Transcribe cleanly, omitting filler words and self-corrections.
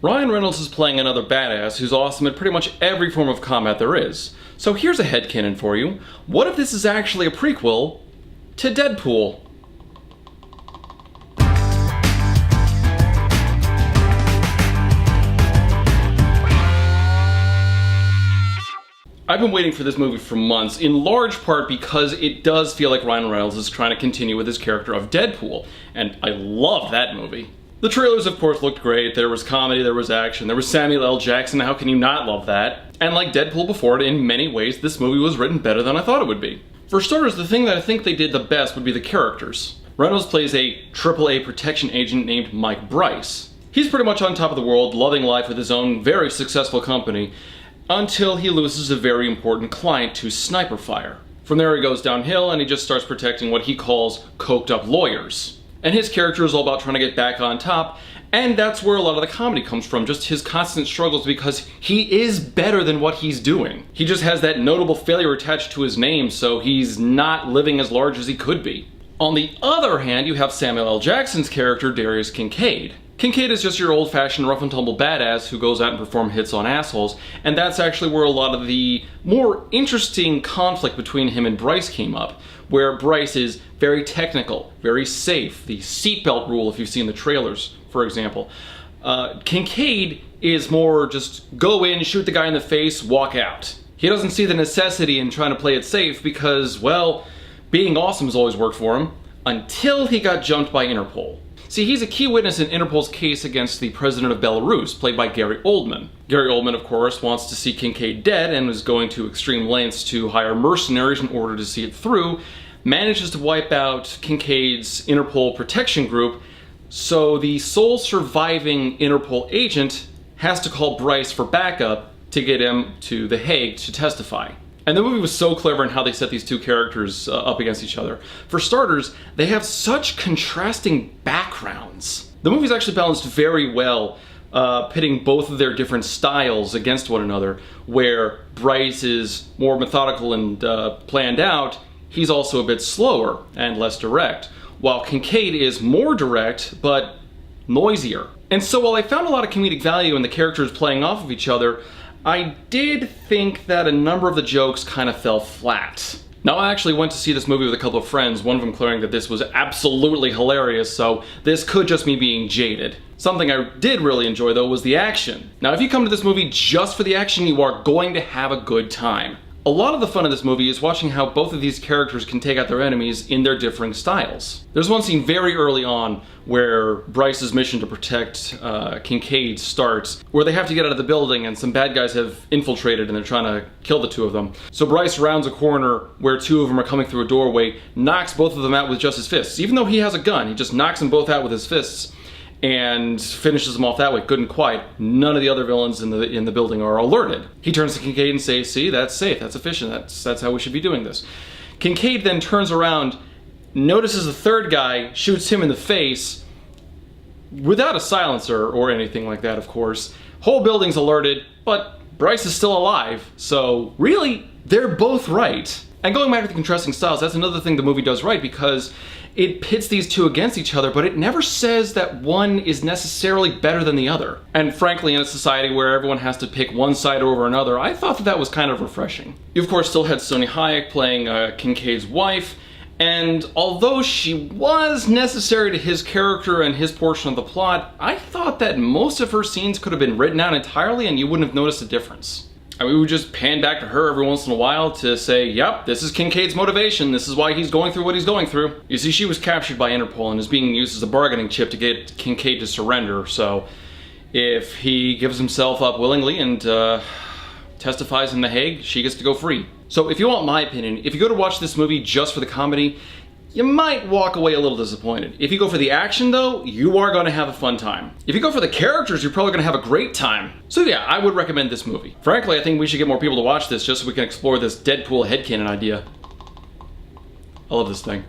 Ryan Reynolds is playing another badass who's awesome at pretty much every form of combat there is. So here's a headcanon for you. What if this is actually a prequel to Deadpool? I've been waiting for this movie for months, in large part because it does feel like Ryan Reynolds is trying to continue with his character of Deadpool, and I love that movie. The trailers, of course, looked great. There was comedy, there was action, there was Samuel L. Jackson. How can you not love that? And like Deadpool before it, in many ways, this movie was written better than I thought it would be. For starters, the thing that I think they did the best would be the characters. Reynolds plays a AAA protection agent named Mike Bryce. He's pretty much on top of the world, loving life with his own very successful company, until he loses a very important client to sniper fire. From there he goes downhill and he just starts protecting what he calls coked up lawyers. And his character is all about trying to get back on top, and that's where a lot of the comedy comes from, just his constant struggles because he is better than what he's doing. He just has that notable failure attached to his name, so he's not living as large as he could be. On the other hand, you have Samuel L. Jackson's character, Darius Kincaid. Kincaid is just your old-fashioned rough-and-tumble badass who goes out and performs hits on assholes, and that's actually where a lot of the more interesting conflict between him and Bryce came up, where Bryce is very technical, very safe, the seatbelt rule if you've seen the trailers, for example. Kincaid is more just go in, shoot the guy in the face, walk out. He doesn't see the necessity in trying to play it safe because, well, being awesome has always worked for him, until he got jumped by Interpol. See, he's a key witness in Interpol's case against the president of Belarus, played by Gary Oldman. Gary Oldman, of course, wants to see Kincaid dead and is going to extreme lengths to hire mercenaries in order to see it through, manages to wipe out Kincaid's Interpol protection group, so the sole surviving Interpol agent has to call Bryce for backup to get him to The Hague to testify. And the movie was so clever in how they set these two characters up against each other. For starters, they have such contrasting backgrounds. The movie's actually balanced very well, pitting both of their different styles against one another, where Bryce is more methodical and planned out, he's also a bit slower and less direct, while Kincaid is more direct, but noisier. And so while I found a lot of comedic value in the characters playing off of each other, I did think that a number of the jokes kind of fell flat. Now, I actually went to see this movie with a couple of friends, one of them declaring that this was absolutely hilarious, so this could just me being jaded. Something I did really enjoy, though, was the action. Now, if you come to this movie just for the action, you are going to have a good time. A lot of the fun of this movie is watching how both of these characters can take out their enemies in their differing styles. There's one scene very early on where Bryce's mission to protect Kincaid starts, where they have to get out of the building and some bad guys have infiltrated and they're trying to kill the two of them. So Bryce rounds a corner where two of them are coming through a doorway, knocks both of them out with just his fists. Even though he has a gun, he just knocks them both out with his fists and finishes them off that way, good and quiet. None of the other villains in the building are alerted. He turns to Kincaid and says, see, that's safe, that's efficient, that's how we should be doing this. Kincaid then turns around, notices the third guy, shoots him in the face, without a silencer or anything like that, of course. Whole building's alerted, but Bryce is still alive, so really, they're both right. And going back to the contrasting styles, that's another thing the movie does right, because it pits these two against each other, but it never says that one is necessarily better than the other. And frankly, in a society where everyone has to pick one side over another, I thought that was kind of refreshing. You, of course, still had Sonny Hayek playing Kincaid's wife, and although she was necessary to his character and his portion of the plot, I thought that most of her scenes could have been written out entirely and you wouldn't have noticed a difference. I mean, we would just pan back to her every once in a while to say, yep, this is Kincaid's motivation, this is why he's going through what he's going through. You see, she was captured by Interpol and is being used as a bargaining chip to get Kincaid to surrender, so if he gives himself up willingly and testifies in The Hague, she gets to go free. So if you want my opinion, if you go to watch this movie just for the comedy, you might walk away a little disappointed. If you go for the action, though, you are going to have a fun time. If you go for the characters, you're probably going to have a great time. So yeah, I would recommend this movie. Frankly, I think we should get more people to watch this just so we can explore this Deadpool headcanon idea. I love this thing.